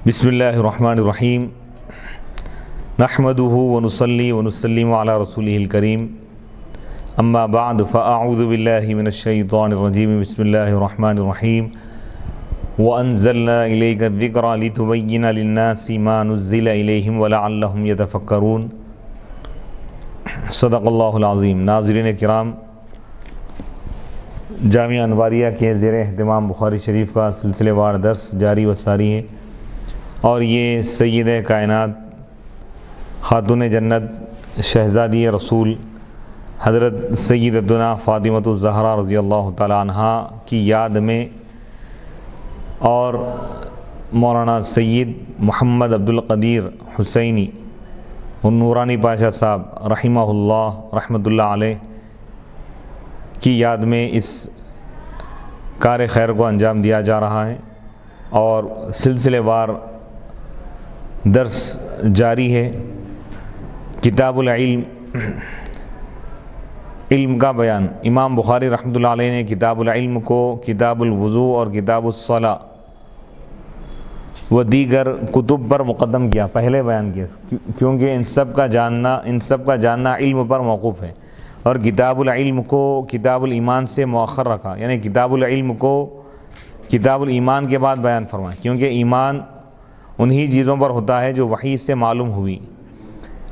بسم اللہ الرحمن الرحیم نحمده ونصلی ونسلم علی رسولہ الکریم اما بعد فاعوذ باللہ من الشیطان الرجیم بسم اللہ الرحمن الرحیم وانزلنا الیک الذکر لتبین للناس ما نزل الیہم ولعلہم یتفکرون صدق اللہ العظیم۔ ناظرین کرام، جامعہ انواریہ کے زیر اہتمام بخاری شریف کا سلسلے وار درس جاری و ساری ہے، اور یہ سید کائنات خاتون جنت شہزادی رسول حضرت سیدتنا فاطمۃ الزہرا رضی اللہ تعالی عنہا کی یاد میں اور مولانا سید محمد عبدالقدیر حسینی نورانی پاشا صاحب رحمہ اللہ رحمۃ اللہ علیہ کی یاد میں اس کار خیر کو انجام دیا جا رہا ہے، اور سلسلے وار درس جاری ہے۔ کتاب العلم، علم کا بیان۔ امام بخاری رحمۃ اللہ علیہ نے کتاب العلم کو کتاب الوضوء اور کتاب الصلاۃ و دیگر کتب پر مقدم کیا، پہلے بیان کیا، کیونکہ ان سب کا جاننا علم پر موقوف ہے، اور کتاب العلم کو کتاب الایمان سے مؤخر رکھا، یعنی کتاب العلم کو کتاب الایمان کے بعد بیان فرمایا، کیونکہ ایمان انہی چیزوں پر ہوتا ہے جو وحی سے معلوم ہوئی۔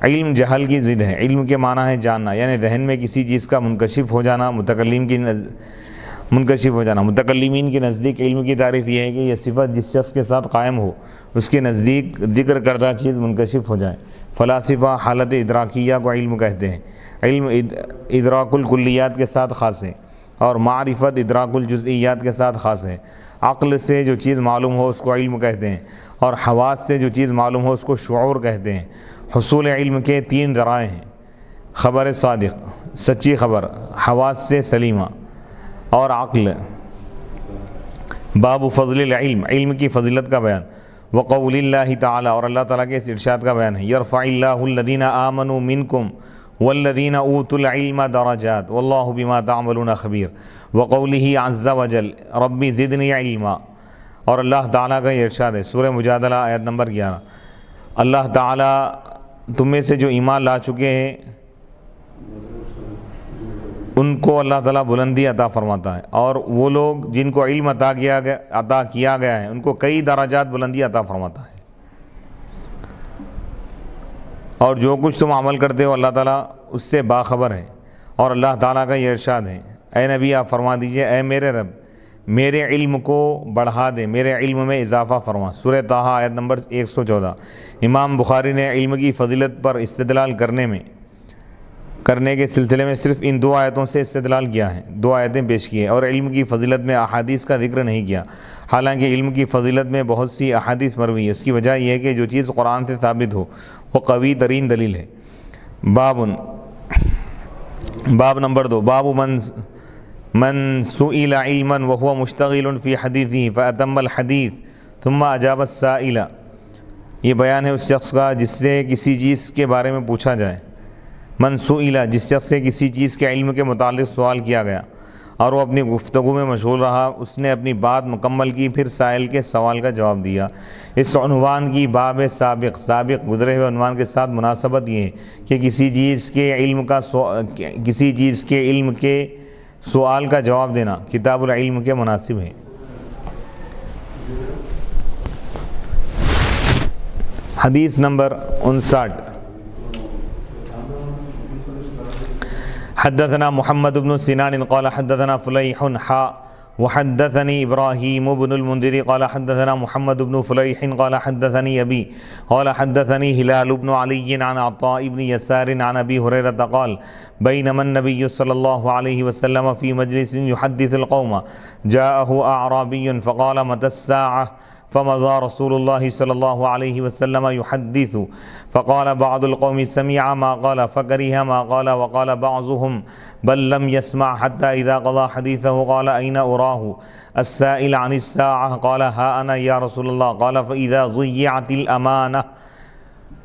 علم جہل کی ضد ہے۔ علم کے معنی ہے جاننا، یعنی ذہن میں کسی چیز کا منکشف ہو جانا، متکلمین کے نزدیک علم کی تعریف یہ ہے کہ یہ صفت جس شخص کے ساتھ قائم ہو، اس کے نزدیک ذکر کردہ چیز منکشف ہو جائے۔ فلاسفہ حالت ادراکیہ کو علم کہتے ہیں۔ علم ادراک الکلیات کے ساتھ خاص ہے، اور معرفت ادراک الجزئیات کے ساتھ خاص ہے۔ عقل سے جو چیز معلوم ہو اس کو علم کہتے ہیں، اور حواس سے جو چیز معلوم ہو اس کو شعور کہتے ہیں۔ حصول علم کے 3 ذرائع ہیں: خبر صادق، سچی خبر، حواس سے سلیمہ، اور عقل۔ باب فضل العلم، علم کی فضیلت کا بیان۔ وقول اللہ تعالی، اور اللہ تعالیٰ کے اس ارشاد کا بیان ہے: یرفع اللہ الذین آمنوا منکم والذین اوتوا العلم درجات واللہ بما تعملون خبیر۔ وقولہ عز وجل رب زدنی علما، اور اللہ تعالیٰ کا یہ ارشاد ہے، سورہ مجادلہ آیت نمبر 11۔ اللہ تعالیٰ تم میں سے جو ایمان لا چکے ہیں ان کو اللہ تعالیٰ بلندی عطا فرماتا ہے، اور وہ لوگ جن کو علم عطا کیا گیا ہے ان کو کئی درجات بلندی عطا فرماتا ہے۔ اور جو کچھ تم عمل کرتے ہو اللہ تعالیٰ اس سے باخبر ہے۔ اور اللہ تعالیٰ کا یہ ارشاد ہے: اے نبی آپ فرما دیجئے، اے میرے رب میرے علم کو بڑھا دے، میرے علم میں اضافہ فرما۔ سورہ طٰہٰ آیت نمبر 114۔ امام بخاری نے علم کی فضیلت پر استدلال کرنے کے سلسلے میں صرف ان 2 آیتوں سے استدلال کیا ہے، 2 آیتیں پیش کی ہیں، اور علم کی فضیلت میں احادیث کا ذکر نہیں کیا، حالانکہ علم کی فضیلت میں بہت سی احادیث مروی ہے۔ اس کی وجہ یہ ہے کہ جو چیز قرآن سے ثابت ہو وہ قوی ترین دلیل ہے۔ باب نمبر 2، باب من سئل علما وهو مشتغل في حديثه فأتم الحديث ثم أجاب السائل۔ یہ بیان ہے اس شخص کا جس سے کسی چیز کے بارے میں پوچھا جائے۔ من سئل، جس شخص سے کسی چیز کے علم کے متعلق سوال کیا گیا اور وہ اپنی گفتگو میں مشغول رہا، اس نے اپنی بات مکمل کی، پھر سائل کے سوال کا جواب دیا۔ اس عنوان کی باب سابق گزرے ہوئے عنوان کے ساتھ مناسبت یہ ہے کہ کسی چیز کے علم کے سوال کا جواب دینا کتاب العلم کے مناسب ہے۔ حدیث نمبر 59۔ حدثنا محمد بن سنان قال حدثنا فلیح وحدثني إبراهيم بن المنذر قال حدثنا محمد بن فليح قال حدثني أبي قال حدثني هلال بن علي عن عطاء بن يسار عن أبي هريرة قال بينما النبي صلى الله عليه وسلم في مجلس يحدث القوم جاءه أعرابي فقال متى الساعة فمضى رسول الله صلى الله عليه وسلم يحدث فقال بعض القوم سمع ما قال فكره ما قال وقال بعضهم بل لم يسمع حتى إذا قضى حديثه قال أين أراه السائل عن الساعة قال ها أنا يا رسول الله قال فإذا ضيعت الأمانة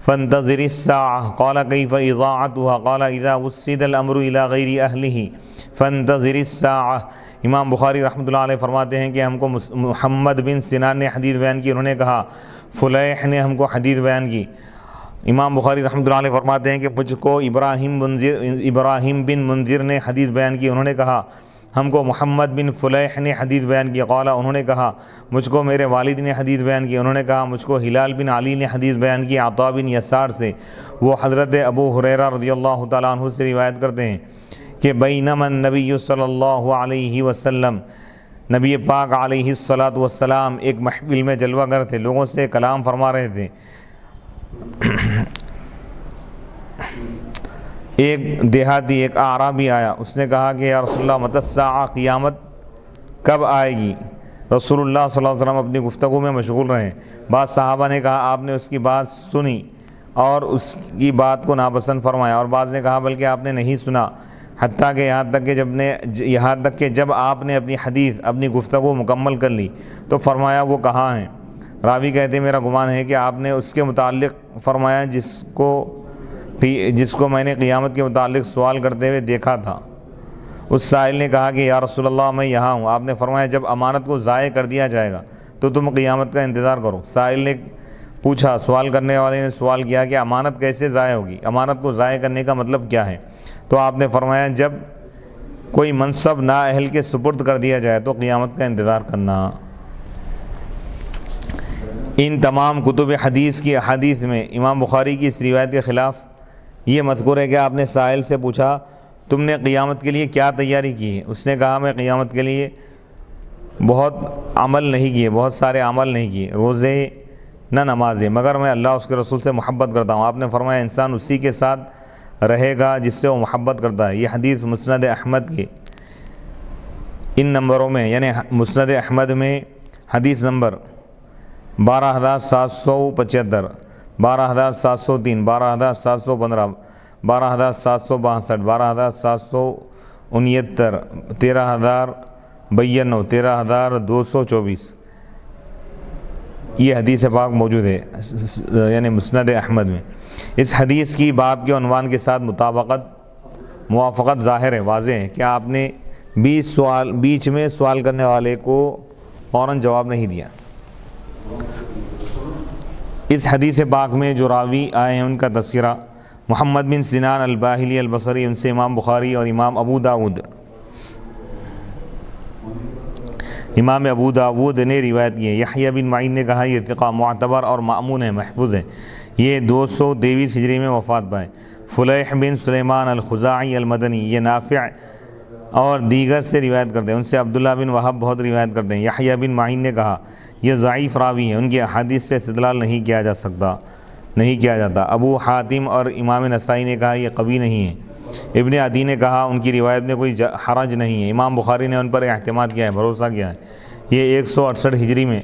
فانتظر الساعة قال كيف إضاعتها قال إذا وسد الأمر إلى غير أهله فانتظر الساعة امام بخاری رحمۃ اللہ علیہ فرماتے ہیں کہ ہم کو محمد بن سنان نے حدیث بیان کی، انہوں نے کہا فلیح نے ہم کو حدیث بیان کی۔ امام بخاری رحمۃ اللہ علیہ فرماتے ہیں کہ مجھ کو ابراہیم بن منذر نے حدیث بیان کی، انہوں نے کہا ہم کو محمد بن فلیح نے حدیث بیان کی، قال انہوں نے کہا مجھ کو میرے والد نے حدیث بیان کی، انہوں نے کہا مجھ کو ہلال بن علی نے حدیث بیان کی عطا بن یسار سے، وہ حضرت ابو ہریرہ رضی اللہ تعالیٰ عنہ سے روایت کرتے ہیں کہ بینما النبی صلی اللہ علیہ وسلم، نبی پاک علیہ الصلاۃ والسلام ایک محفل میں جلوہ گر تھے، لوگوں سے کلام فرما رہے تھے۔ ایک دیہاتی، ایک اعرابی آیا، اس نے کہا کہ یا رسول اللہ متی الساعہ، قیامت کب آئے گی؟ رسول اللہ صلی اللہ علیہ وسلم اپنی گفتگو میں مشغول رہے۔ بعض صحابہ نے کہا آپ نے اس کی بات سنی اور اس کی بات کو ناپسند فرمایا، اور بعض نے کہا بلکہ آپ نے نہیں سنا، حتیٰ کہ یہاں تک کہ جب آپ نے اپنی حدیث، اپنی گفتگو مکمل کر لی تو فرمایا وہ کہاں ہیں؟ راوی کہتے ہیں میرا گمان ہے کہ آپ نے اس کے متعلق فرمایا جس کو میں نے قیامت کے متعلق سوال کرتے ہوئے دیکھا تھا۔ اس سائل نے کہا کہ یا رسول اللہ میں یہاں ہوں۔ آپ نے فرمایا جب امانت کو ضائع کر دیا جائے گا تو تم قیامت کا انتظار کرو۔ سائل نے پوچھا، سوال کرنے والے نے سوال کیا کہ امانت کیسے ضائع ہوگی؟ امانت کو ضائع کرنے کا مطلب کیا ہے؟ تو آپ نے فرمایا جب کوئی منصب نااہل کے سپرد کر دیا جائے تو قیامت کا انتظار کرنا۔ ان تمام کتب حدیث کی احادیث میں امام بخاری کی اس روایت کے خلاف یہ مذکور ہے کہ آپ نے سائل سے پوچھا تم نے قیامت کے لیے کیا تیاری کی ہے؟ اس نے کہا میں قیامت کے لیے بہت سارے عمل نہیں کیے، روزے نہ نمازیں، مگر میں اللہ اس کے رسول سے محبت کرتا ہوں۔ آپ نے فرمایا انسان اسی کے ساتھ رہے گا جس سے وہ محبت کرتا ہے۔ یہ حدیث مسند احمد کے ان نمبروں میں، یعنی مسند احمد میں حدیث نمبر 12775، 12703، 12715، 12762، 12769، 13092، 13224 یہ حدیث پاک موجود ہے یعنی مسند احمد میں۔ اس حدیث کی باب کے عنوان کے ساتھ موافقت ظاہر ہے، واضح ہے کہ آپ نے بیچ میں سوال کرنے والے کو فوراً جواب نہیں دیا۔ اس حدیث پاک میں جو راوی آئے ہیں ان کا تذکرہ محمد بن سنان الباہلی البصری، ان سے امام بخاری اور امام ابو داود نے روایت کی ہے۔ یحییٰ بن معین نے کہا یہ ثقہ، معتبر اور مأمون ہے، محفوظ ہے۔ یہ 223 ہجری میں وفات پائے۔ فلیح بن سلیمان الخزاعی المدنی، یہ نافع اور دیگر سے روایت کرتے ہیں، ان سے عبداللہ بن وہب بہت روایت کرتے ہیں۔ یحییٰ بن معین نے کہا یہ ضعیف راوی ہیں، ان کی احادیث سے استدلال نہیں کیا جاتا۔ ابو حاتم اور امام نسائی نے کہا یہ قوی نہیں ہے۔ ابن عدی نے کہا ان کی روایت میں کوئی حرج نہیں ہے۔ امام بخاری نے ان پر اعتماد کیا ہے، بھروسہ کیا ہے۔ یہ 168 ہجری میں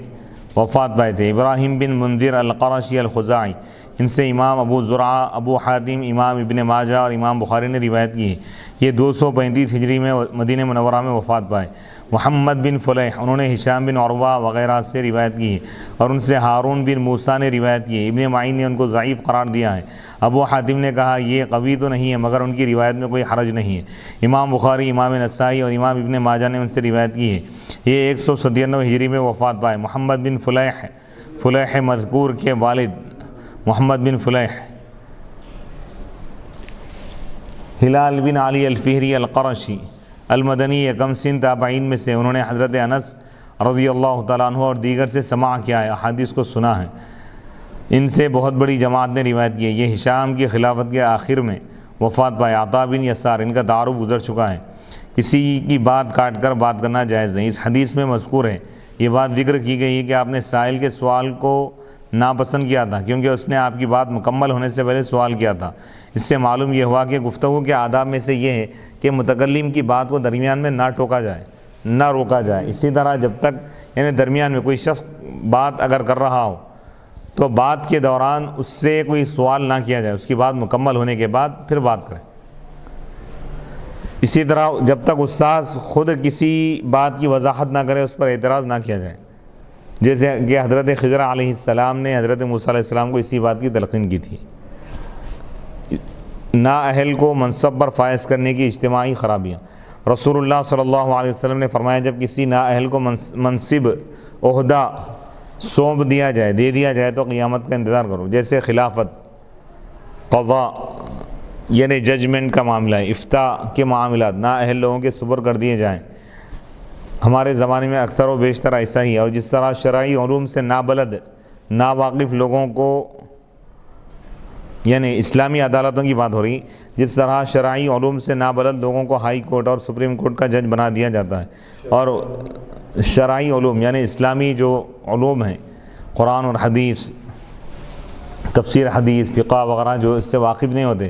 وفات پائے تھے۔ ابراہیم بن منذر القرشی الخزاعی، ان سے امام ابو زرعہ، ابو حاتم، امام ابن ماجہ اور امام بخاری نے روایت کی ہے۔ یہ 235 ہجری میں مدینہ منورہ میں وفات پائے۔ محمد بن فلیح، انہوں نے ہشام بن عروہ وغیرہ سے روایت کی ہے اور ان سے ہارون بن موسیٰ نے روایت کی ہے۔ ابن معین نے ان کو ضعیف قرار دیا ہے۔ ابو حاتم نے کہا یہ قوی تو نہیں ہے مگر ان کی روایت میں کوئی حرج نہیں ہے۔ امام بخاری، امام نسائی اور امام ابن ماجہ نے ان سے روایت کی ہے۔ یہ 197 ہجری میں وفات پائے۔ محمد بن فلیح مذکور کے والد محمد بن فلیح ہلال بن علی الفہری القرشی المدنی، کم سن تابعین میں سے، انہوں نے حضرت انس رضی اللہ تعالیٰ عنہ اور دیگر سے سماع کیا ہے، احادیث کو سنا ہے۔ ان سے بہت بڑی جماعت نے روایت کی ہے۔ یہ ہشام کی خلافت کے آخر میں وفات پائے۔ عطا بن یسار، ان کا تعارف گزر چکا ہے۔ کسی کی بات کاٹ کر بات کرنا جائز نہیں۔ اس حدیث میں مذکور ہے، یہ بات ذکر کی گئی ہے کہ آپ نے سائل کے سوال کو ناپسند کیا تھا کیونکہ اس نے آپ کی بات مکمل ہونے سے پہلے سوال کیا تھا۔ اس سے معلوم یہ ہوا کہ گفتگو کے آداب میں سے یہ ہے کہ متکلم کی بات کو درمیان میں نہ ٹوکا جائے، نہ روکا جائے۔ اسی طرح جب تک یعنی درمیان میں کوئی شخص بات اگر کر رہا ہو تو بات کے دوران اس سے کوئی سوال نہ کیا جائے، اس کی بات مکمل ہونے کے بعد پھر بات کریں۔ اسی طرح جب تک استاذ خود کسی بات کی وضاحت نہ کرے اس پر اعتراض نہ کیا جائے، جیسے کہ حضرت خضر علیہ السلام نے حضرت موسیٰ علیہ السلام کو اسی بات کی تلقین کی تھی۔ نااہل کو منصب پر فائز کرنے کی اجتماعی خرابیاں۔ رسول اللہ صلی اللہ علیہ وسلم نے فرمایا جب کسی نااہل کو منصب عہدہ سونپ دیا جائے دے دیا جائے تو قیامت کا انتظار کرو، جیسے خلافت، قضاء یعنی ججمنٹ کا معاملہ ہے، افتاء کے معاملات نااہل لوگوں کے سپرد کر دیے جائیں۔ ہمارے زمانے میں اکثر و بیشتر ایسا ہی ہے، اور جس طرح شرعی علوم سے نابلد ناواقف لوگوں کو، یعنی اسلامی عدالتوں کی بات ہو رہی، جس طرح شرعی علوم سے نابلد لوگوں کو ہائی کورٹ اور سپریم کورٹ کا جج بنا دیا جاتا ہے، اور شرعی علوم یعنی اسلامی جو علوم ہیں، قرآن اور حدیث، تفسیر حدیث، فقہ وغیرہ، جو اس سے واقف نہیں ہوتے،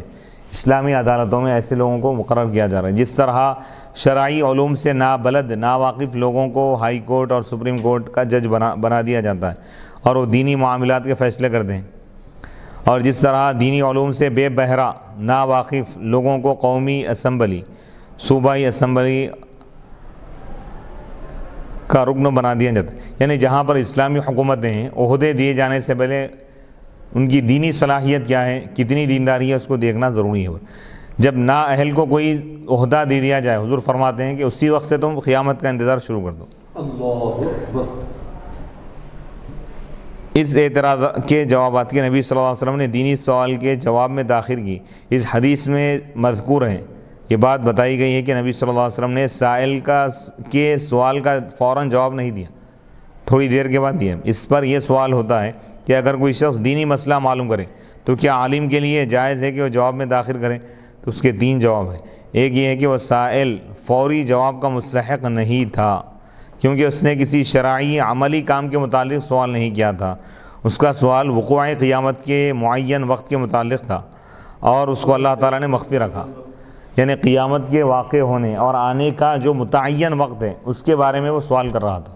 اسلامی عدالتوں میں ایسے لوگوں کو مقرر کیا جا رہا ہے۔ جس طرح شرعی علوم سے نابلد ناواقف لوگوں کو ہائی کورٹ اور سپریم کورٹ کا جج بنا دیا جاتا ہے اور وہ دینی معاملات کے فیصلے کرتے ہیں، اور جس طرح دینی علوم سے بے بہرہ ناواقف لوگوں کو قومی اسمبلی، صوبائی اسمبلی کا رکن بنا دیا جاتا ہے، یعنی جہاں پر اسلامی حکومتیں ہیں، عہدے دیے جانے سے پہلے ان کی دینی صلاحیت کیا ہے، کتنی دینداری ہے، اس کو دیکھنا ضروری ہے۔ جب نااہل کو کوئی عہدہ دے دیا جائے، حضور فرماتے ہیں کہ اسی وقت سے تم قیامت کا انتظار شروع کر دو۔ اللہ اکبر۔ اس اعتراض کے جوابات کے نبی صلی اللہ علیہ وسلم نے دینی سوال کے جواب میں داخل کی۔ اس حدیث میں مذکور ہے، یہ بات بتائی گئی ہے کہ نبی صلی اللہ علیہ وسلم نے سائل کے سوال کا فوراً جواب نہیں دیا، تھوڑی دیر کے بعد دیا۔ اس پر یہ سوال ہوتا ہے کہ اگر کوئی شخص دینی مسئلہ معلوم کرے تو کیا عالم کے لیے جائز ہے کہ وہ جواب میں داخل کرے؟ تو اس کے 3 جواب ہیں۔ ایک یہ ہے کہ وہ سائل فوری جواب کا مستحق نہیں تھا، کیونکہ اس نے کسی شرعی عملی کام کے متعلق سوال نہیں کیا تھا، اس کا سوال وقوع قیامت کے معین وقت کے متعلق تھا، اور اس کو اللہ تعالیٰ نے مخفی رکھا، یعنی قیامت کے واقع ہونے اور آنے کا جو متعین وقت ہے اس کے بارے میں وہ سوال کر رہا تھا،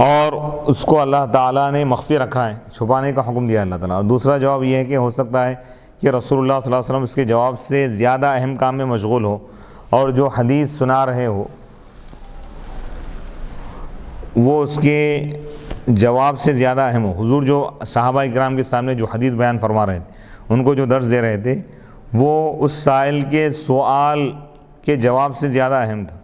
اور اس کو اللہ تعالیٰ نے مخفی رکھا ہے، چھپانے کا حکم دیا اللہ تعالیٰ۔ اور دوسرا جواب یہ ہے کہ ہو سکتا ہے کہ رسول اللہ صلی اللہ علیہ وسلم اس کے جواب سے زیادہ اہم کام میں مشغول ہو، اور جو حدیث سنا رہے ہو وہ اس کے جواب سے زیادہ اہم ہو۔ حضور جو صحابہ اکرام کے سامنے جو حدیث بیان فرما رہے تھے، ان کو جو درس دے رہے تھے، وہ اس سائل کے سوال کے جواب سے زیادہ اہم تھا،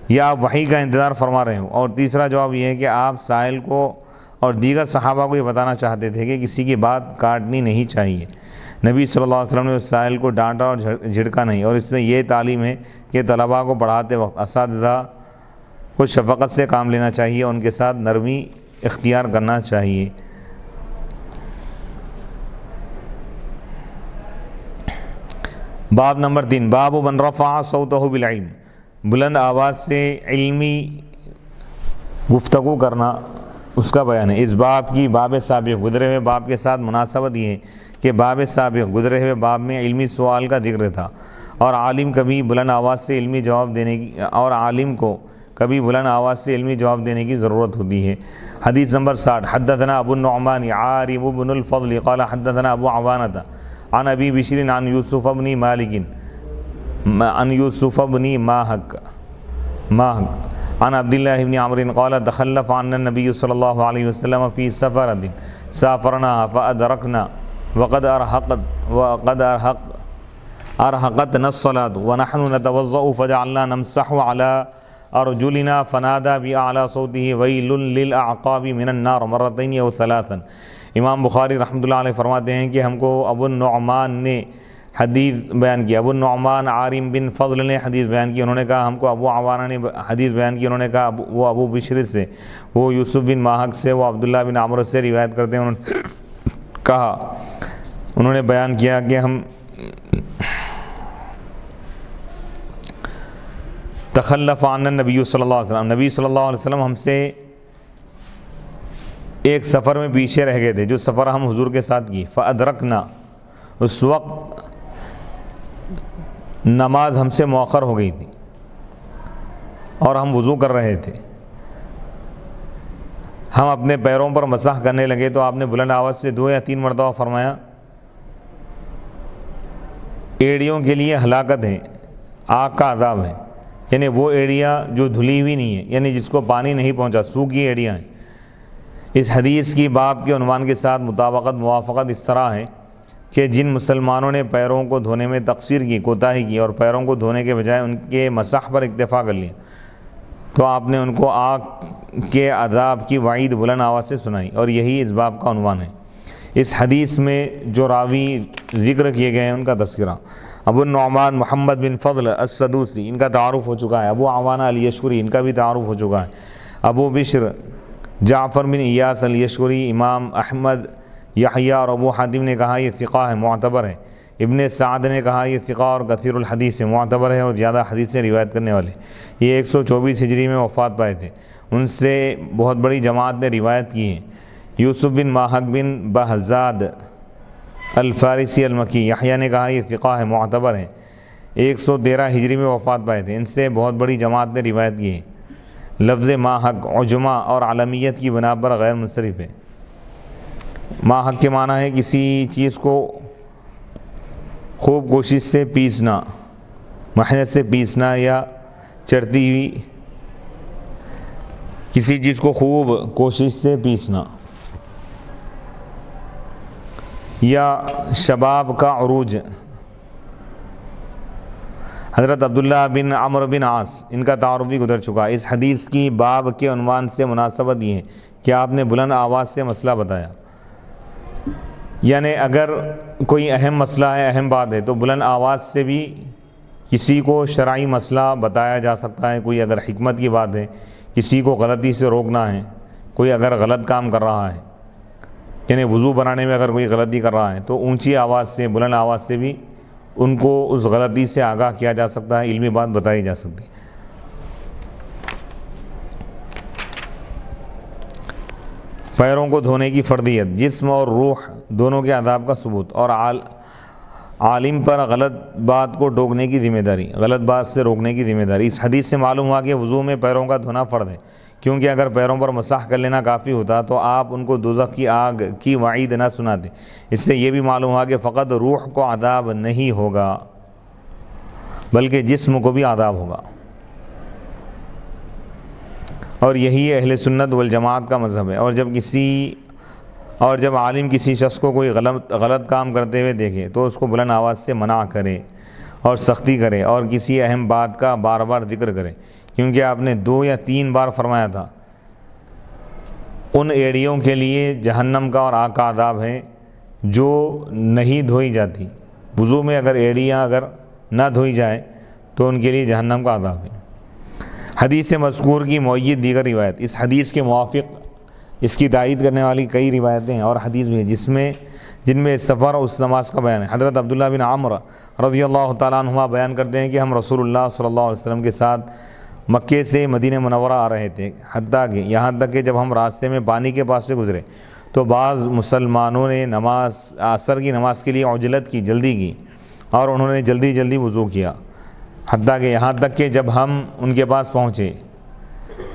یا آپ وحی کا انتظار فرما رہے ہوں۔ اور تیسرا جواب یہ ہے کہ آپ سائل کو اور دیگر صحابہ کو یہ بتانا چاہتے تھے کہ کسی کی بات کاٹنی نہیں چاہیے۔ نبی صلی اللہ علیہ وسلم نے اس سائل کو ڈانٹا اور جھڑکا نہیں، اور اس میں یہ تعلیم ہے کہ طلباء کو پڑھاتے وقت اساتذہ کو شفقت سے کام لینا چاہیے، ان کے ساتھ نرمی اختیار کرنا چاہیے۔ باب نمبر 3، باب من رفع صوتہ بالعلم، بلند آواز سے علمی گفتگو کرنا، اس کا بیان ہے۔ اس باب کی باب سابق گزرے ہوئے باب کے ساتھ مناسبت یہ ہے کہ باب سابق گزرے ہوئے باب میں علمی سوال کا ذکر تھا، اور عالم کبھی بلند آواز سے علمی جواب دینے کی اور عالم کو کبھی بلند آواز سے علمی جواب دینے کی ضرورت ہوتی ہے۔ حدیث نمبر 60، حدثنا ابو النعمان عارم بن الفضل قال حدثنا ابو عوانۃ عن ابی بشر عن یوسف بن مالک عن یوسف بن ماہک عن عبد الله بن عمرو قال تخلف عنا النبي صلى الله عليه وسلم في سفرة سافرنا فأدركنا وقد أرهقتنا الصلاة ونحن نتوضأ فجعلنا نمسح على أرجلنا فنادى بأعلى صوته ويل للأعقاب من النار مرتين أو ثلاثا۔ امام بخاری رحمۃ اللہ علیہ فرماتے ہیں کہ ہم کو ابو النعمان نے حدیث بیان کی، ابو النعمان عارم بن فضل نے حدیث بیان کی، انہوں نے کہا ہم کو ابو عوانہ نے حدیث بیان کی، انہوں نے کہا وہ ابو بشر سے، وہ یوسف بن ماہک سے، وہ عبداللہ بن عمرو سے روایت کرتے ہیں، انہوں نے بیان کیا کہ ہم تخلف عن النبی صلی اللہ علیہ وسلم، نبی صلی اللہ علیہ وسلم ہم سے ایک سفر میں پیچھے رہ گئے تھے، جو سفر ہم حضور کے ساتھ کی، فادرکنا، اس وقت نماز ہم سے مؤخر ہو گئی تھی اور ہم وضو کر رہے تھے، ہم اپنے پیروں پر مسح کرنے لگے تو آپ نے بلند آواز سے 2 یا 3 مرتبہ فرمایا ایڑیوں کے لیے ہلاکت ہے، آگ کا عذاب ہے، یعنی وہ ایڑیاں جو دھلی ہوئی نہیں ہے، یعنی جس کو پانی نہیں پہنچا، سوکھی ایڑیاں ہیں۔ اس حدیث کی باب کے عنوان کے ساتھ موافقت اس طرح ہے کہ جن مسلمانوں نے پیروں کو دھونے میں تقصیر کی، کوتاہی کی، اور پیروں کو دھونے کے بجائے ان کے مسح پر اکتفا کر لیا، تو آپ نے ان کو آگ کے عذاب کی وعید بلند آواز سے سنائی، اور یہی اس باب کا عنوان ہے۔ اس حدیث میں جو راوی ذکر کیے گئے ہیں ان کا تذکرہ: ابو النعمان محمد بن فضل السدوسی، ان کا تعارف ہو چکا ہے۔ ابو عوانہ الیشکری، ان کا بھی تعارف ہو چکا ہے۔ ابو بشر جعفر بن ایاس الیشکری، امام احمد، یحییٰ اور ابو حاتم نے کہا یہ ثقہ ہے، معتبر ہے۔ ابن سعد نے کہا یہ ثقہ اور کثیر الحدیث ہے، معتبر ہے اور زیادہ حدیثیں روایت کرنے والے۔ یہ 124 ہجری میں وفات پائے تھے۔ ان سے بہت بڑی جماعت نے روایت کی ہے۔ یوسف بن ماہک بن بہزاد الفارسی المکی، یحییٰ نے کہا یہ ثقہ ہے، معتبر ہے۔ 113 ہجری میں وفات پائے تھے۔ ان سے بہت بڑی جماعت نے روایت کی ہے۔ لفظ ماہک عجمہ اور عالمیت کی بنا پر غیر منصرف ہے۔ ماہک کے معنی ہے کسی چیز کو خوب کوشش سے پیسنا، محنت سے پیسنا، یا چڑھتی ہوئی کسی چیز کو خوب کوشش سے پیسنا، یا شباب کا عروج۔ حضرت عبداللہ بن عمرو بن عاص، ان کا تعارف بھی گزر چکا۔ اس حدیث کی باب کے عنوان سے مناسبت یہ ہے کہ آپ نے بلند آواز سے مسئلہ بتایا، یعنی اگر کوئی اہم مسئلہ ہے، اہم بات ہے، تو بلند آواز سے بھی کسی کو شرعی مسئلہ بتایا جا سکتا ہے۔ کوئی اگر حکمت کی بات ہے، کسی کو غلطی سے روکنا ہے، کوئی اگر غلط کام کر رہا ہے، یعنی وضو بنانے میں اگر کوئی غلطی کر رہا ہے، تو اونچی آواز سے، بلند آواز سے بھی ان کو اس غلطی سے آگاہ کیا جا سکتا ہے، علمی بات بتائی جا سکتی ہے۔ پیروں کو دھونے کی فردیت، جسم اور روح دونوں کے عذاب کا ثبوت، اور عالم پر غلط بات کو ٹوکنے کی ذمہ داری، غلط بات سے روکنے کی ذمہ داری۔ اس حدیث سے معلوم ہوا کہ وضو میں پیروں کا دھونا فرض ہے، کیونکہ اگر پیروں پر مسح کر لینا کافی ہوتا تو آپ ان کو دوزخ کی آگ کی وعید نہ سناتے۔ اس سے یہ بھی معلوم ہوا کہ فقط روح کو عذاب نہیں ہوگا بلکہ جسم کو بھی عذاب ہوگا، اور یہی اہل سنت والجماعت کا مذہب ہے۔ اور جب عالم کسی شخص کو کوئی غلط کام کرتے ہوئے دیکھے تو اس کو بلند آواز سے منع کرے اور سختی کرے، اور کسی اہم بات کا بار بار ذکر کرے، کیونکہ آپ نے 2 یا 3 بار فرمایا تھا ان ایڑیوں کے لیے جہنم کا اور آگ کا عذاب ہے جو نہیں دھوئی جاتی۔ وضو میں اگر ایڑیاں اگر نہ دھوئی جائے تو ان کے لیے جہنم کا عذاب ہے۔ حدیث مذکور کی مؤید دیگر روایت، اس حدیث کے موافق اس کی تائید کرنے والی کئی روایتیں اور حدیث بھی ہیں جن میں سفر اور اس نماز کا بیان ہے۔ حضرت عبداللہ بن عمرو رضی اللہ تعالیٰ عنہما بیان کرتے ہیں کہ ہم رسول اللہ صلی اللہ علیہ وسلم کے ساتھ مکے سے مدینہ منورہ آ رہے تھے، حتیٰ کہ یہاں تک کہ جب ہم راستے میں پانی کے پاس سے گزرے تو بعض مسلمانوں نے عصر کی نماز کے لیے عجلت کی، جلدی کی، اور انہوں نے جلدی جلدی وضو کیا، حتیٰ کہ یہاں تک کہ جب ہم ان کے پاس پہنچے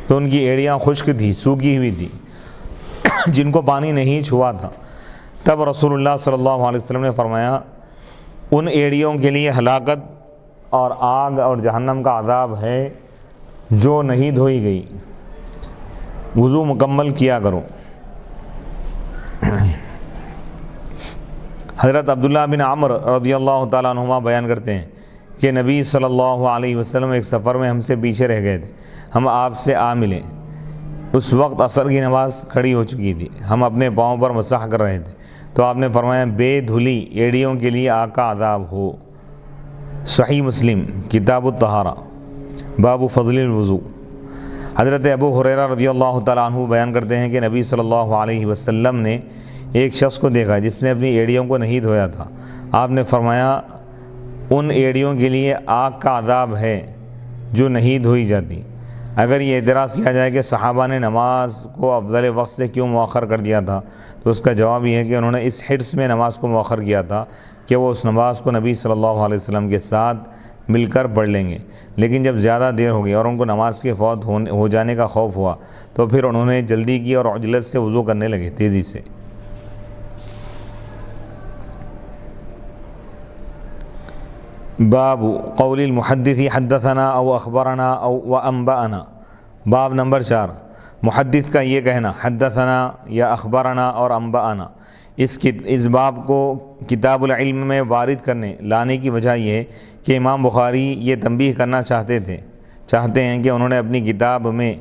تو ان کی ایڑیاں خشک تھی، سوکھی ہوئی تھی، جن کو پانی نہیں چھوا تھا۔ تب رسول اللہ صلی اللہ علیہ وسلم نے فرمایا ان ایڑیوں کے لیے ہلاکت اور آگ اور جہنم کا عذاب ہے جو نہیں دھوئی گئی، وضو مکمل کیا کرو۔ حضرت عبداللہ بن عمرو رضی اللہ تعالیٰ عنہما بیان کرتے ہیں کہ نبی صلی اللہ علیہ وسلم ایک سفر میں ہم سے پیچھے رہ گئے تھے، ہم آپ سے آ ملے، اس وقت عصر کی نماز کھڑی ہو چکی تھی، ہم اپنے پاؤں پر مسح کر رہے تھے، تو آپ نے فرمایا بے دھلی ایڑیوں کے لیے آگ کا عذاب ہو۔ صحیح مسلم کتاب الطہارہ باب فضل الوضو۔ حضرت ابو ہریرہ رضی اللہ تعالیٰ عنہ بیان کرتے ہیں کہ نبی صلی اللہ علیہ وسلم نے ایک شخص کو دیکھا جس نے اپنی ایڑیوں کو نہیں دھویا تھا۔ آپ نے فرمایا ان ایڑیوں کے لیے آگ کا عذاب ہے جو نہیں دھوئی جاتی۔ اگر یہ اعتراض کیا جائے کہ صحابہ نے نماز کو افضل وقت سے کیوں مؤخر کر دیا تھا، تو اس کا جواب یہ ہے کہ انہوں نے اس حرص میں نماز کو مؤخر کیا تھا کہ وہ اس نماز کو نبی صلی اللہ علیہ وسلم کے ساتھ مل کر پڑھ لیں گے، لیکن جب زیادہ دیر ہو گئی اور ان کو نماز کے فوت ہو جانے کا خوف ہوا تو پھر انہوں نے جلدی کی اور عجلت سے وضو کرنے لگے، تیزی سے۔ باب قول المحدث حدثنا او اخبرنا او وانبانا، باب نمبر 4، محدث کا یہ کہنا حدثنا یا اخبرنا اور انبانا، اس باب کو کتاب العلم میں وارد لانے کی وجہ یہ ہے کہ امام بخاری یہ تنبیہ کرنا چاہتے ہیں کہ انہوں نے اپنی کتاب میں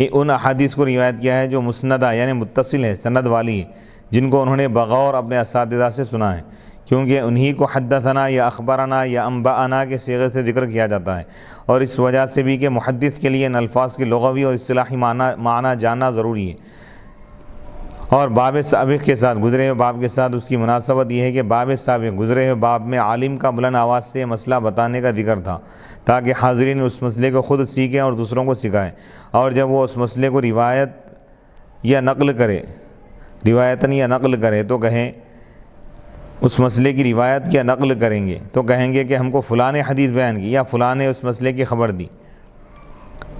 ان احادیث کو روایت کیا ہے جو مسندہ یعنی متصل ہے، سند والی ہے، جن کو انہوں نے بغور اپنے اساتذہ سے سنا ہے، کیونکہ انہی کو حدثنا یا اخبرنا یا انبأنا کے صیغے سے ذکر کیا جاتا ہے، اور اس وجہ سے بھی کہ محدث کے لیے ان الفاظ کی لغوی اور اصطلاحی معنی جاننا ضروری ہے۔ اور باب سابق کے ساتھ گزرے ہوئے باب کے ساتھ اس کی مناسبت یہ ہے کہ باب سابق گزرے ہوئے باب میں عالم کا بلند آواز سے مسئلہ بتانے کا ذکر تھا تاکہ حاضرین اس مسئلے کو خود سیکھیں اور دوسروں کو سکھائیں، اور جب وہ اس مسئلے کو روایتاً یا نقل کرے تو کہیں اس مسئلے کی روایت یا نقل کریں گے تو کہیں گے کہ ہم کو فلاں نے حدیث بیان کی یا فلاں نے اس مسئلے کی خبر دی۔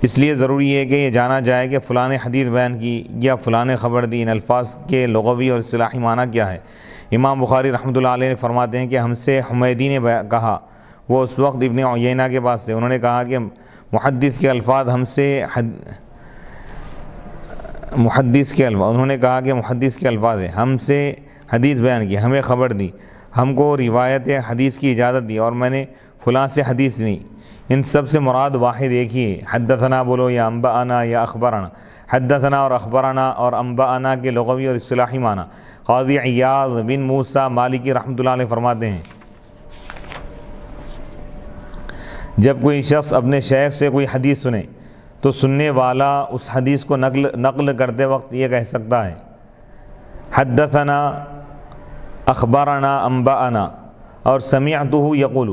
اس لیے ضروری ہے کہ یہ جانا جائے کہ فلاں نے حدیث بیان کی یا فلاں نے خبر دی، ان الفاظ کے لغوی اور اصطلاحی معنی کیا ہے۔ امام بخاری رحمۃ اللہ علیہ فرماتے ہیں کہ ہم سے حمیدی نے کہا، وہ اس وقت ابن عیینہ کے پاس تھے، انہوں نے کہا کہ محدث کے الفاظ ہیں، ہم سے حدیث بیان کی، ہمیں خبر دی، ہم کو روایت حدیث کی اجازت دی، اور میں نے فلاں سے حدیث لی۔ ان سب سے مراد واحد ایک ہی ہے، حدثنا بولو یا انبأنا یا اخبرنا۔ حدثنا اور اخبرنا اور انبأنا کے لغوی اور اصطلاحی معنی قاضی عیاض بن موسیٰ مالکی رحمۃ اللہ علیہ فرماتے ہیں، جب کوئی شخص اپنے شیخ سے کوئی حدیث سنے تو سننے والا اس حدیث کو نقل کرتے وقت یہ کہہ سکتا ہے حدثنا اخبرنا انبأنا، اور سمعتہ یقول،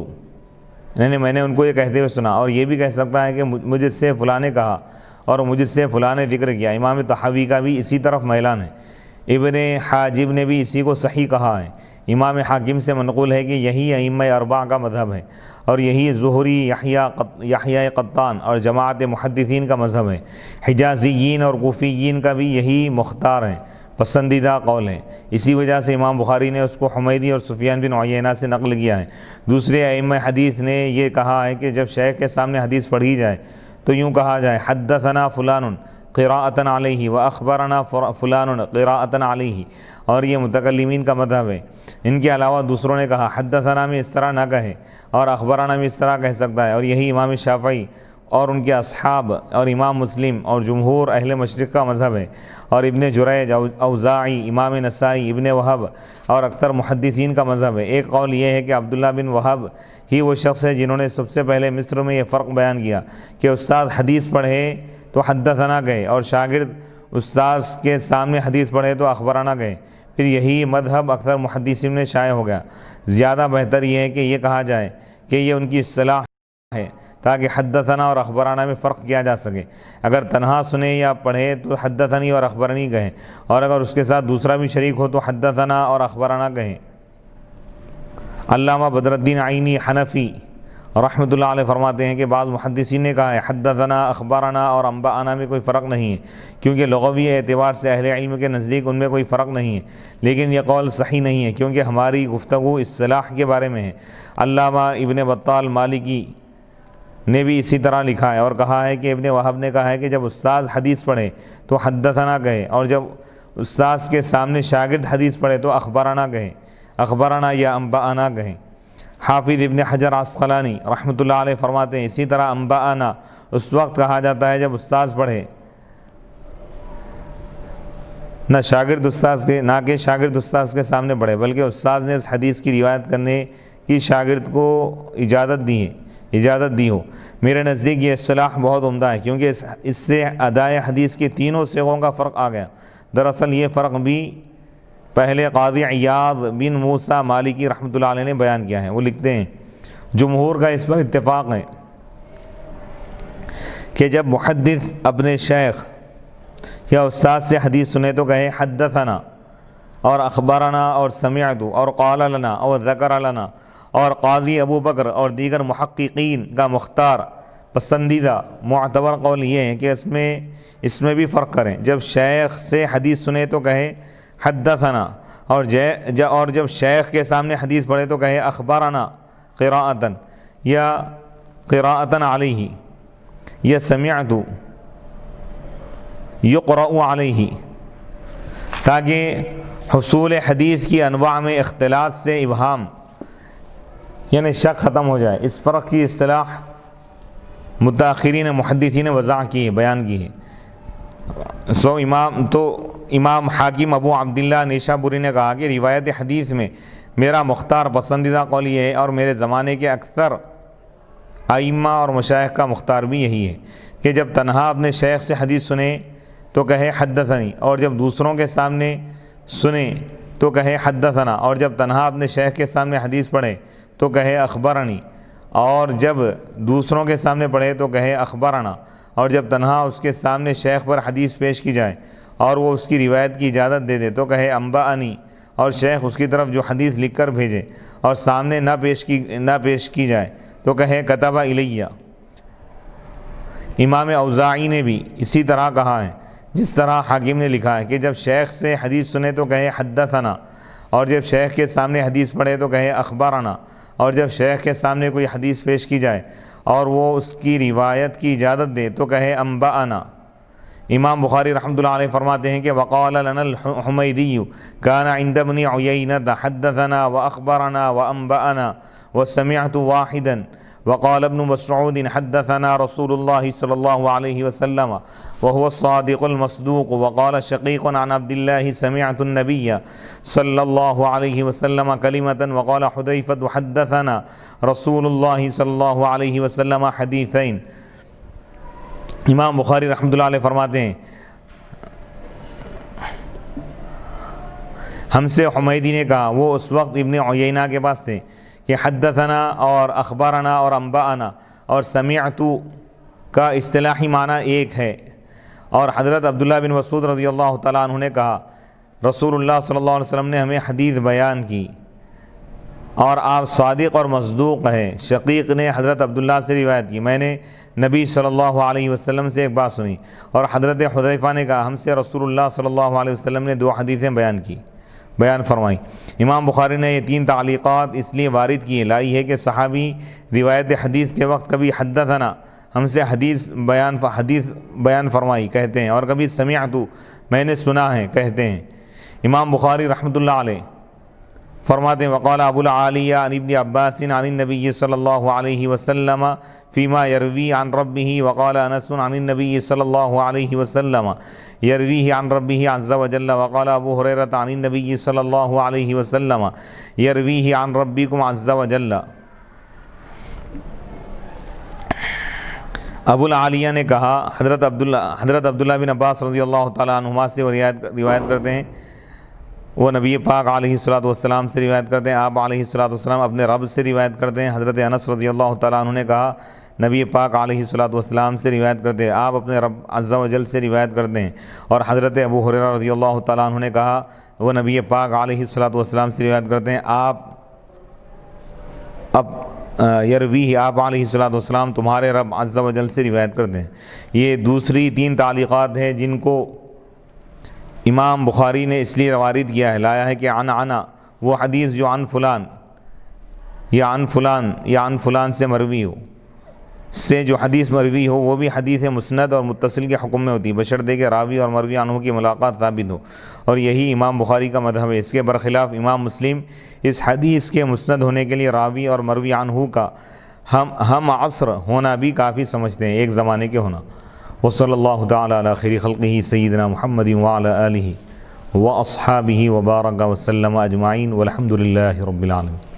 یعنی میں نے ان کو یہ کہتے ہوئے سنا، اور یہ بھی کہہ سکتا ہے کہ مجھ سے فلاں نے کہا اور مجھ سے فلاں نے ذکر کیا۔ امام طحاوی کا بھی اسی طرف میلان ہے، ابن حاجب نے بھی اسی کو صحیح کہا ہے۔ امام حاکم سے منقول ہے کہ یہی ائمہ اربعہ کا مذہب ہے، اور یہی زہری، یحییٰ قطان اور جماعت محدثین کا مذہب ہے۔ حجازیین اور کوفیین کا بھی یہی مختار ہے، پسندیدہ قول ہے۔ اسی وجہ سے امام بخاری نے اس کو حمیدی اور سفیان بن عیینہ سے نقل کیا ہے۔ دوسرے ائمہ حدیث نے یہ کہا ہے کہ جب شیخ کے سامنے حدیث پڑھی جائے تو یوں کہا جائے حدثنا فلان قراءۃ علیہ و اخبرنا فلان قراءۃ علیہ، اور یہ متکلمین کا مذہب ہے۔ ان کے علاوہ دوسروں نے کہا حدثنا میں اس طرح نہ کہے اور اخبرنا میں اس طرح کہہ سکتا ہے، اور یہی امام شافعی اور ان کے اصحاب اور امام مسلم اور جمہور اہل مشرق کا مذہب ہے، اور ابن جریج، اوزاعی، امام نسائی، ابن وہب اور اکثر محدثین کا مذہب ہے۔ ایک قول یہ ہے کہ عبداللہ بن وہب ہی وہ شخص ہے جنہوں نے سب سے پہلے مصر میں یہ فرق بیان کیا کہ استاد حدیث پڑھے تو حدثنا کہے، اور شاگرد استاد کے سامنے حدیث پڑھے تو اخبرنا کہے۔ پھر یہی مذہب اکثر محدثین میں شائع ہو گیا۔ زیادہ بہتر یہ ہے کہ یہ کہا جائے کہ یہ ان کی اصطلاح ہے تاکہ حدثنا اور اخبرنا میں فرق کیا جا سکے۔ اگر تنہا سنے یا پڑھے تو حدثنی اور اخبرنی کہیں، اور اگر اس کے ساتھ دوسرا بھی شریک ہو تو حدثنا اور اخبرنا کہیں۔ علامہ بدر الدین عینی حنفی رحمۃ اللہ علیہ فرماتے ہیں کہ بعض محدثین نے کہا ہے حدثنا اخبرنا اور انبأنا میں کوئی فرق نہیں ہے، کیونکہ لغوی اعتبار سے اہل علم کے نزدیک ان میں کوئی فرق نہیں ہے، لیکن یہ قول صحیح نہیں ہے کیونکہ ہماری گفتگو اصطلاح کے بارے میں ہے۔ علامہ ابن بطال مالکی نے بھی اسی طرح لکھا ہے اور کہا ہے کہ ابن وہب نے کہا ہے کہ جب استاد حدیث پڑھے تو حدثنا کہے، اور جب استاد کے سامنے شاگرد حدیث پڑھے تو اخبرنا کہے، اخبرنا یا انبأنا کہیں۔ حافظ ابن حجر عسقلانی رحمۃ اللہ علیہ فرماتے ہیں اسی طرح انبأنا اس وقت کہا جاتا ہے جب استاد پڑھے، نہ کہ شاگرد استاد کے سامنے پڑھے، بلکہ استاد نے اس حدیث کی روایت کرنے کی شاگرد کو اجازت دی ہو۔ میرے نزدیک یہ اصطلاح بہت عمدہ ہے کیونکہ اس سے ادائے حدیث کے تینوں صیغوں کا فرق آ گیا۔ دراصل یہ فرق بھی پہلے قاضی عیاض بن موسیٰ مالکی رحمۃ اللہ علیہ نے بیان کیا ہے۔ وہ لکھتے ہیں جمہور کا اس پر اتفاق ہے کہ جب محدث اپنے شیخ یا استاد سے حدیث سنے تو کہے حدثنا اور اخبرنا اور سمعت اور قال لنا اور ذکر لنا، اور قاضی ابو بکر اور دیگر محققین کا مختار پسندیدہ معتبر قول یہ ہے کہ اس میں بھی فرق کریں۔ جب شیخ سے حدیث سنے تو کہے حدثنا، اور جب شیخ کے سامنے حدیث پڑھے تو کہے اخبرنا قراءتن یا قراءتن علیہ یا سمعت یقرأ علیہ، تاکہ حصول حدیث کی انواع میں اختلاط سے ابہام یعنی شک ختم ہو جائے، اس فرق کی اصطلاح متاخرین محدثین نے وضع کی ہے، بیان کی ہے۔ امام حاکم ابو عبداللہ نیشابوری نے کہا کہ روایت حدیث میں میرا مختار پسندیدہ قول یہ ہے، اور میرے زمانے کے اکثر ائمہ اور مشائخ کا مختار بھی یہی ہے کہ جب تنہا اپنے شیخ سے حدیث سنے تو کہے حدثنی، اور جب دوسروں کے سامنے سنے تو کہے حدثنا، اور جب تنہا اپنے شیخ کے سامنے حدیث پڑھے تو کہے اخبرنی، اور جب دوسروں کے سامنے پڑھے تو کہے اخبرنا، اور جب تنہا اس کے سامنے شیخ پر حدیث پیش کی جائے اور وہ اس کی روایت کی اجازت دے دے تو کہے انبأنی، اور شیخ اس کی طرف جو حدیث لکھ کر بھیجے اور سامنے نہ پیش کی جائے تو کہے کتب الیہ۔ امام اوزاعی نے بھی اسی طرح کہا ہے جس طرح حاکم نے لکھا ہے کہ جب شیخ سے حدیث سنے تو کہے حدثنا، اور جب شیخ کے سامنے حدیث پڑھے تو کہے اخبرنا، اور جب شیخ کے سامنے کوئی حدیث پیش کی جائے اور وہ اس کی روایت کی اجازت دے تو کہے انبأنا۔ امام بخاری رحمۃ اللہ علیہ فرماتے ہیں کہ وقال لنا الحمیدی کان عند ابن عیینۃ حدثنا واخبرنا وانبأنا وسمعت واحدا وقال ابن مسعود حدثنا رسول الله صلى الله عليه وسلم وهو الصادق المصدوق وقال شقيق عن عبد الله سمعت النبي صلى الله عليه وسلم كلمة وقال حذيفة حدثنا رسول الله صلى الله عليه وسلم حديثين۔ امام بخاری رحمۃ اللہ علیہ فرماتے ہیں ہم سے حمیدی نے کہا، وہ اس وقت ابن عیینہ کے پاس تھے، کہ حدثنا اور اخبرنا اور انبأنا اور سمعت کا اصطلاحی معنی ایک ہے، اور حضرت عبداللہ بن مسعود رضی اللہ تعالیٰ عنہ نے کہا رسول اللہ صلی اللہ علیہ وسلم نے ہمیں حدیث بیان کی اور آپ صادق اور مصدوق ہیں۔ شقیق نے حضرت عبداللہ سے روایت کی، میں نے نبی صلی اللہ علیہ وسلم سے ایک بات سنی، اور حضرت حذیفہ نے کہا ہم سے رسول اللہ صلی اللہ علیہ وسلم نے 2 حدیثیں بیان فرمائی۔ امام بخاری نے یہ 3 تعلیقات اس لیے وارد کی لائی ہے کہ صحابی روایت حدیث کے وقت کبھی حدثنا ہم سے حدیث بیان فرمائی کہتے ہیں، اور کبھی سمعت میں نے سنا ہے کہتے ہیں۔ امام بخاری رحمۃ اللہ علیہ فرماتے ہیں وقال ابو العالیہ عن ابن عباس عن النبی صلی اللہ علیہ وسلم فيما يروي عن ربه وقال انس عن النبي صلى الله عليه وسلم يرويه عن ربه عز وجل وقال ابو هريرة عن النبي صلى الله عليه وسلم يرويه عن ربكم عز وجل۔ ابو العالیہ نے کہا حضرت عبداللہ بن عباس رضی اللہ تعالیٰ عنہما سے روایت کرتے ہیں، وہ نبی پاک علیہ الصلوۃ والسلام سے روایت کرتے ہیں، آپ علیہ الصلوۃ والسلام اپنے رب سے روایت کرتے ہیں۔ حضرت انس رضی اللہ تعالیٰ عنہ نے کہا نبی پاک علیہ الصلوۃ والسلام سے روایت کرتے ہیں، آپ اپنے رب عز و جل سے روایت کرتے ہیں۔ اور حضرت ابو ہریرہ رضی اللہ تعالیٰ عنہ نے کہا وہ نبی پاک علیہ الصلوۃ والسلام سے روایت کرتے ہیں، آپ یرویہ آپ علیہ الصلوۃ والسلام تمہارے رب عز و جل سے روایت کرتے ہیں۔ یہ دوسری 3 تعلیقات ہیں جن کو امام بخاری نے اس لیے وارد کیا ہے، لایا ہے کہ عن وہ حدیث جو عن فلان یا عن فلان سے مروی ہو، سے جو حدیث مروی ہو وہ بھی حدیث مسند اور متصل کے حکم میں ہوتی ہے، بشرطے کہ راوی اور مروی عنہ کی ملاقات ثابت ہو، اور یہی امام بخاری کا مذہب ہے۔ اس کے برخلاف امام مسلم اس حدیث کے مسند ہونے کے لیے راوی اور مروی عنہ کا ہم عصر ہونا بھی کافی سمجھتے ہیں، ایک زمانے کے ہونا۔ وصلی اللہ تعالی علی خیر خلقہ سیدنا محمد وعلی آلہ واصحابہ وبارک وسلم اجمعین والحمد للہ رب العالمین۔